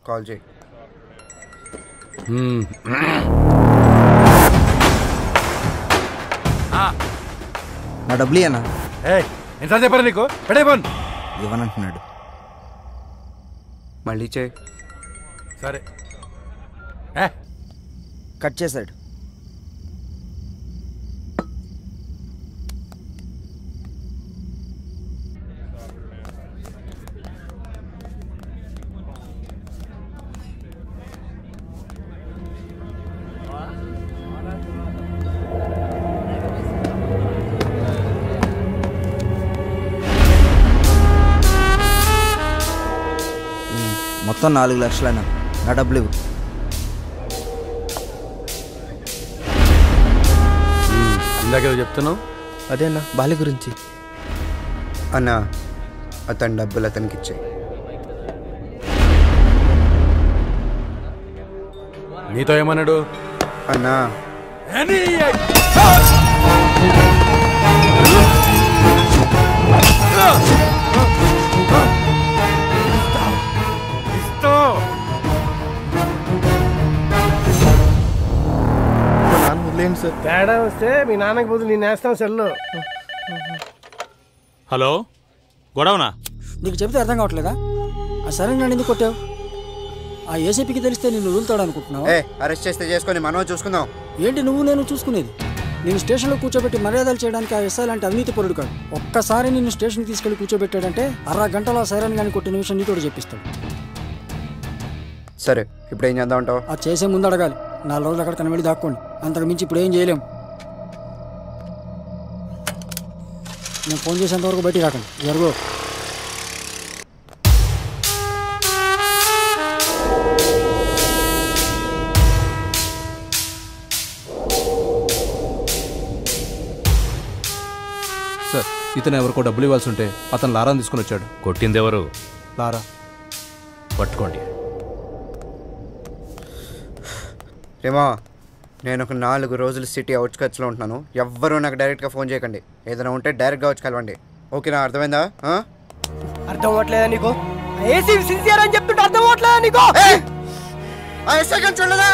Call చేయి. నా డబ్బులు అన్నా ఎంత చెప్పారు నీకు? పెడేపోన్ ఇవ్వనంటున్నాడు. మళ్ళీ చేయి. సరే కట్ చేశాడు. మొత్తం 4 లక్షలైనా నా డబ్బులు ఇవ్వు. ఇందాక చెప్తున్నావు అదే అన్న బాలి గురించి. అన్నా అతని డబ్బులు అతనికి ఇచ్చాయి. నీతో ఏమన్నాడు? అన్నా వదిలేండి సార్. తేడా వస్తే మీ నాన్నకి బదులు నేను వేస్తాం సెల్లు. హలో గొడవనా? నీకు చెబితే అర్థం కావట్లేదా? ఆ సరే నన్ను ఎందుకు కొట్టావు? ఆ ఏసీపీకి తెలిస్తే నిన్ను వదులుతాడు అనుకుంటున్నావు? అరెస్ట్ చేస్తే చేసుకొని మనం చూసుకుందాం. ఏంటి నువ్వు నేను చూసుకునేది? నేను స్టేషన్లో కూర్చోబెట్టి మర్యాదలు చేయడానికి ఆ ఎస్ఐ లాంటి అవినీతి పరుడు కాదు. ఒక్కసారి నిన్ను స్టేషన్కి తీసుకెళ్లి కూర్చోబెట్టాడంటే 1/2 గంటలో సైరన్ గాని కొట్టిన విషయం నీతో చెప్పిస్తాడు. సరే ఇప్పుడు ఏం చేద్దాం అంటావు? అది చేసే ముందు అడగాలి. 4 రోజులు అక్కడ కనబడి దాక్కోండి. అంతకు మించి ఇప్పుడు ఏం చేయలేం. నేను ఫోన్ చేసేంత వరకు బయటికి రాకండి. జరుగు. సార్ ఇతను ఎవరికో డబ్బులు ఇవ్వాల్సి ఉంటే అతను లారాని తీసుకుని వచ్చాడు. కొట్టింది ఎవరు? లారా. పట్టుకోండి. రేమా నేను ఒక 4 రోజులు సిటీ అవుట్స్కట్స్లో ఉంటున్నాను. ఎవ్వరూ నాకు డైరెక్ట్గా ఫోన్ చేయకండి. ఏదైనా ఉంటే డైరెక్ట్గా వచ్చి కలవండి. ఓకేనా? అర్థమైందా? అర్థం అవ్వట్లేదా నీకు? ఏసీపీ సిన్సియర్ అని చెప్తుంటే అర్థం అవ్వట్లేదా నీకు? చూడలేదా?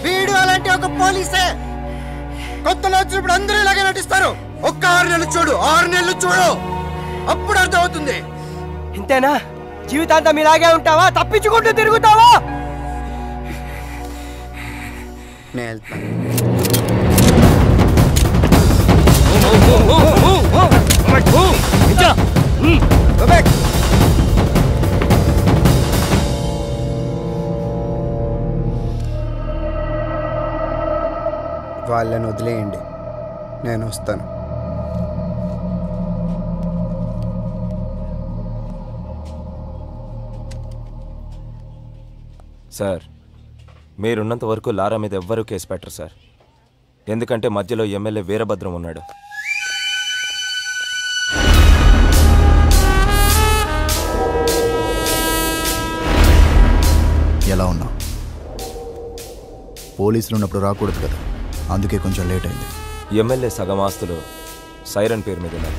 వీడు అలాంటి ఒక పోలీసే. కొత్తలో వచ్చినప్పుడు అందరూ ఇలాగే నటిస్తారు. ఒక్క 6 నెలలు చూడు, 6 నెలలు చూడు, అప్పుడు అర్థం అవుతుంది. ఇంతేనా? జీవితాంతం ఇలాగే ఉంటావా? తప్పించుకుంటూ తిరుగుతావా? నేను వెళ్తాను. వాళ్ళని వదిలేయండి, నేను వస్తాను. సార్ మీరున్నంత వరకు లారా మీద ఎవ్వరూ కేసు పెట్టరు సార్. ఎందుకంటే మధ్యలో ఎమ్మెల్యే వీరభద్రం ఉన్నాడు. ఎలా ఉన్నావు? పోలీసులు ఉన్నప్పుడు రాకూడదు కదా, అందుకే కొంచెం లేట్ అయింది. ఎమ్మెల్యే సగం ఆస్తులు సైరన్ పేరు మీద ఉన్నాయి.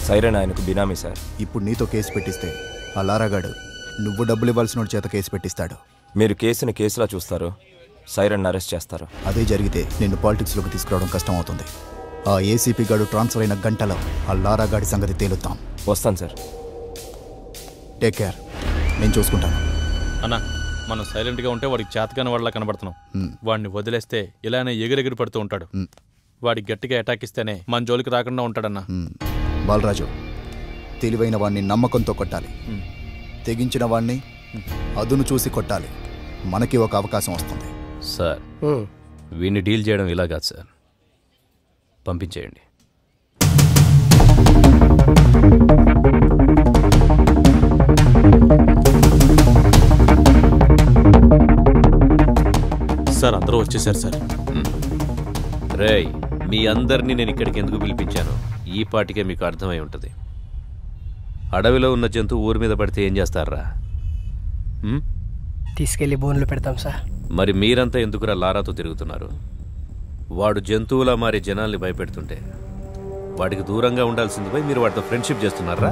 సైరన్ ఆయనకు బినామీ సార్. ఇప్పుడు నీతో కేసు పెట్టిస్తే ఆ లారాగాడు నువ్వు డబ్బులు ఇవ్వాల్సిన చేత కేసు పెట్టిస్తాడు. మీరు కేసుని కేసులా చూస్తారు, సైరన్ అరెస్ట్ చేస్తారు. అదే జరిగితే నిన్ను పాలిటిక్స్లోకి తీసుకురావడం కష్టం అవుతుంది. ఆ ఏసీపీ గాడు ట్రాన్స్ఫర్ అయిన గంటలో ఆ లారాగాడి సంగతి తేలుతాం. వస్తాను సార్. టేక్ కేర్, నేను చూసుకుంటాను. అన్నా మనం సైలెంట్గా ఉంటే వాడికి చేతకాని వాళ్ళ కనబడుతున్నాం. వాడిని వదిలేస్తే ఇలానే ఎగిరెగిరి పడుతూ ఉంటాడు. వాడికి గట్టిగా అటాక్ ఇస్తేనే మన జోలికి రాకుండా ఉంటాడన్నా. బాలరాజు, తెలివైన వాడిని నమ్మకంతో కొట్టాలి, తెగించిన వాడిని అదును చూసి కొట్టాలి. మనకి ఒక అవకాశం వస్తుంది. సార్ వీడిని డీల్ చేయడం ఇలా కాదు సార్, పంపించేయండి. సార్ అందరూ వచ్చేసారు సార్. రేయ్, మీ అందరినీ నేను ఇక్కడికి ఎందుకు పిలిపించాను ఈ పాటికే మీకు అర్థమై ఉంటుంది. అడవిలో ఉన్న జంతువు ఊరి మీద పడితే ఏం చేస్తారా? తీసుకెళ్లి బోన్లో పెడతాం సార్. మరి మీరంతా ఎందుకురా లారాతో తిరుగుతున్నారు? వాడు జంతువులా మారి జనాల్ని భయపెడుతుంటే వాడికి దూరంగా ఉండాల్సింది పోయి మీరు వాడితో ఫ్రెండ్షిప్ చేస్తున్నారా?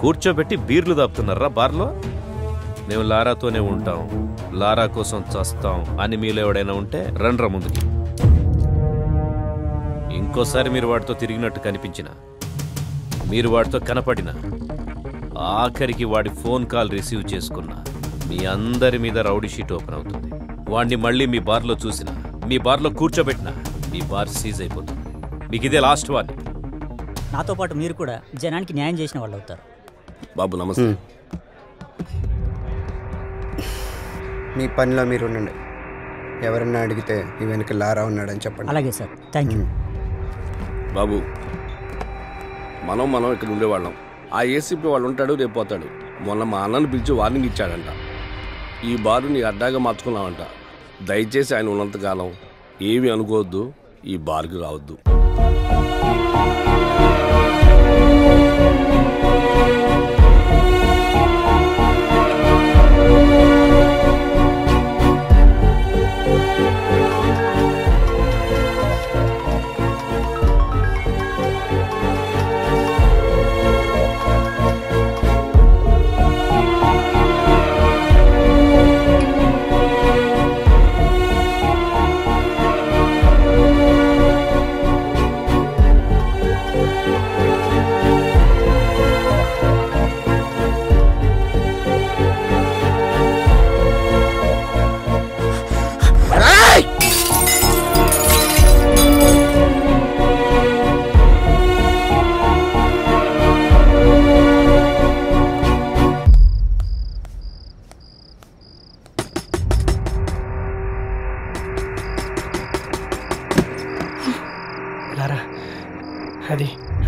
కూర్చోబెట్టి బీర్లు దాపుతున్నారా బార్లో? మేము లారాతోనే ఉంటాం, లారా కోసం చస్తాం అని మీలో ఎవడైనా ఉంటే రండ్రా ముందుకి. ఇంకోసారి మీరు వాడితో తిరిగినట్టు కనిపించినా, మీరు వాడితో కనపడినా, ఆఖరికి వాడి ఫోన్ కాల్ రిసీవ్ చేసుకున్నా మీ అందరి మీద రౌడీ షీట్ ఓపెన్ అవుతుంది. వాడిని మళ్ళీ మీ బార్లో చూసినా, మీ బార్లో కూర్చోబెట్టినా మీ బార్ సీజ్ అయిపోతుంది. మీకు ఇదే లాస్ట్ వార్నింగ్. నాతో పాటు మీరు కూడా జనానికి న్యాయం చేసిన వాళ్ళు అవుతారు. బాబు నమస్తే. మీ పనిలో మీరు ఉండండి. ఎవరన్నా అడిగితే ఈ వెనక లారా ఉన్నాడని చెప్పండి. అలాగే సార్, థ్యాంక్ యూ. బాబు మనం ఇక్కడ ఉండేవాళ్ళం. ఆ ఏసీపీ వాళ్ళు ఉంటాడు, రేపు పోతాడు. మొన్న మా అన్నను పిలిచి వార్నింగ్ ఇచ్చాడంట. ఈ బారు నీ అడ్డాగా మార్చుకున్నావంట. దయచేసి ఆయన ఉన్నంతకాలం ఏమి అనుకోవద్దు, ఈ బార్కి రావద్దు.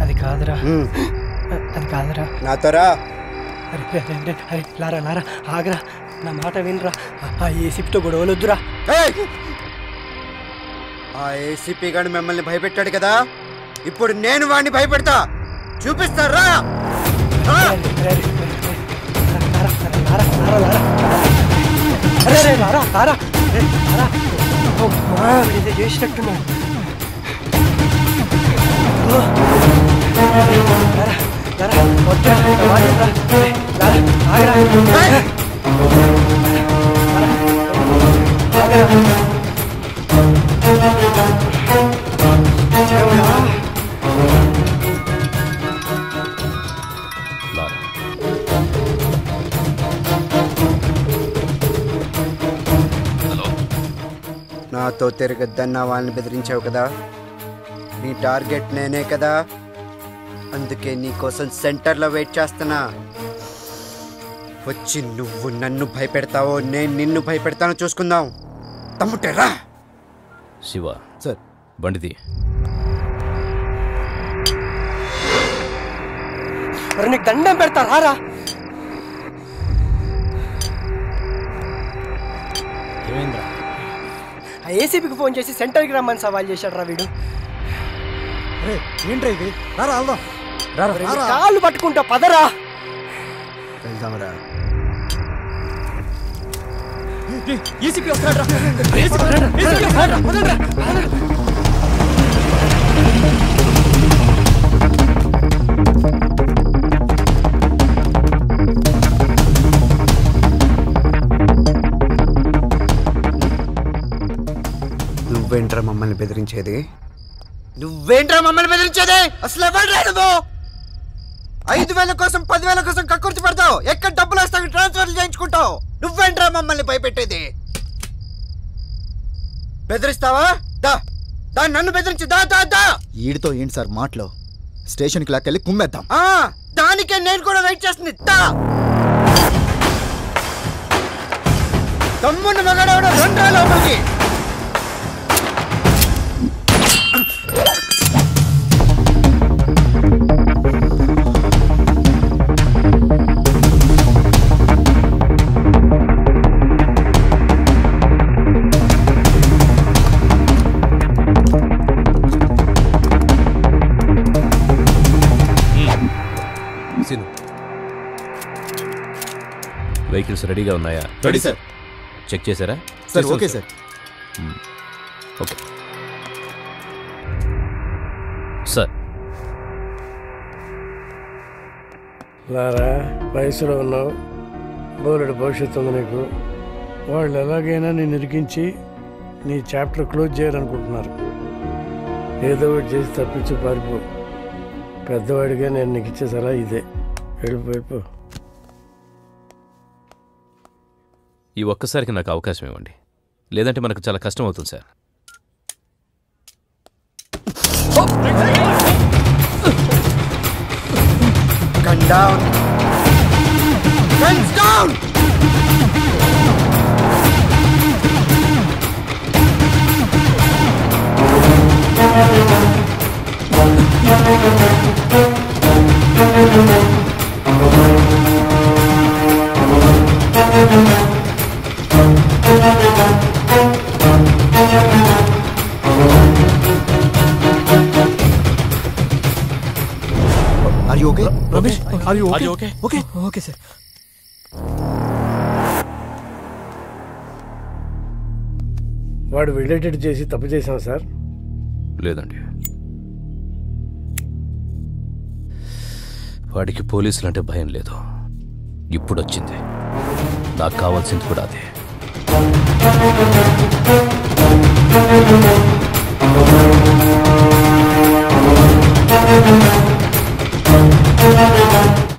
అది కాదురా, అది కాదురా. నాతో రా. అరే లారా లారా ఆగరా, నా మాట వినరా. ఆ ఏసీపీతో గొడవలొద్దురా. ఆ ఏసీపీ గారు మిమ్మల్ని భయపెట్టాడు కదా, ఇప్పుడు నేను వాడిని భయపెడతా. చూపిస్తారా? చేసినట్టున్నా. నాతో తిరగద్దన్న వాళ్ళని బెదిరించావు కదా, నీ టార్గెట్ నేనే కదా, అందుకే నీకోసం సెంటర్లో వెయిట్ చేస్తున్నా. వచ్చి నువ్వు నన్ను భయపెడతావో నేను నిన్ను భయపెడతానో చూసుకుందాం. తమ్ముటేరా. శివ సార్, బండిది. నీకు దండం పెడతా రారా. ఆ ఏసీపీకి ఫోన్ చేసి సెంటర్కి రమ్మని సవాల్ చేశాడు రా వీడు. ఏంట్రా ఇది? రారా వెళ్దాం. కాళ్ళు పట్టుకుంటా, పదరా వెళ్దాంరా. ఏసీపీ వస్తాడు. నువ్వేంట్రా మమ్మల్ని బెదిరించేది? నువ్వేంట్రా మమ్మల్ని బెదిరించేది? అసలు ఎవరు నువ్వు? 5,000 కోసం 10,000 కోసం కక్కుర్తి పడతావు. ఎక్కడ డబ్బులు వస్తావు ట్రాన్స్ఫర్ చేయించుకుంటావు. నువ్వేంట్రా మమ్మల్ని భయపెట్టేది? బెదిరిస్తావా? దా దా, నన్ను బెదిరించి దా దా దా. ఈడితో ఏంటి సార్ మాటలో? స్టేషన్కి లాక్కెళ్ళి కుమ్మేద్దాం. దానికే నేను కూడా వెయిట్ చేస్తుంది. దా తమ్మున్న మగాడవడ రెండ్రా లోపలికి. వెహికల్స్ రెడీగా ఉన్నాయా? Ready sir. చెక్ చేశారా? Sir okay sir. Okay sir. లారా వయసులో ఉన్నావు, బోలెడు భవిష్యత్తు ఉంది నీకు. వాళ్ళు ఎలాగైనా నేను ఇరికించి నీ చాప్టర్ క్లోజ్ చేయాలనుకుంటున్నారు. ఏదో ఒకటి చేసి తప్పించి పారిపో. పెద్దవాడిగా నేను నీకు ఇచ్చే సలహా ఇదే, వెళ్ళిపోయిపో. ఈ ఒక్కసారికి నాకు అవకాశం ఇవ్వండి, లేదంటే మనకు చాలా కష్టం అవుతుంది sir. Gun down! Guns down! Are you okay? Ramesh, are you okay? Are you okay? Okay. Okay, sir. వాడు వెళ్ళేటట్టు చేసి తప్పు చేశాం సార్. లేదండి, వాడికి పోలీసులు అంటే భయం లేదు. ఇప్పుడు వచ్చింది, నాకు కావాల్సింది కూడా అదే.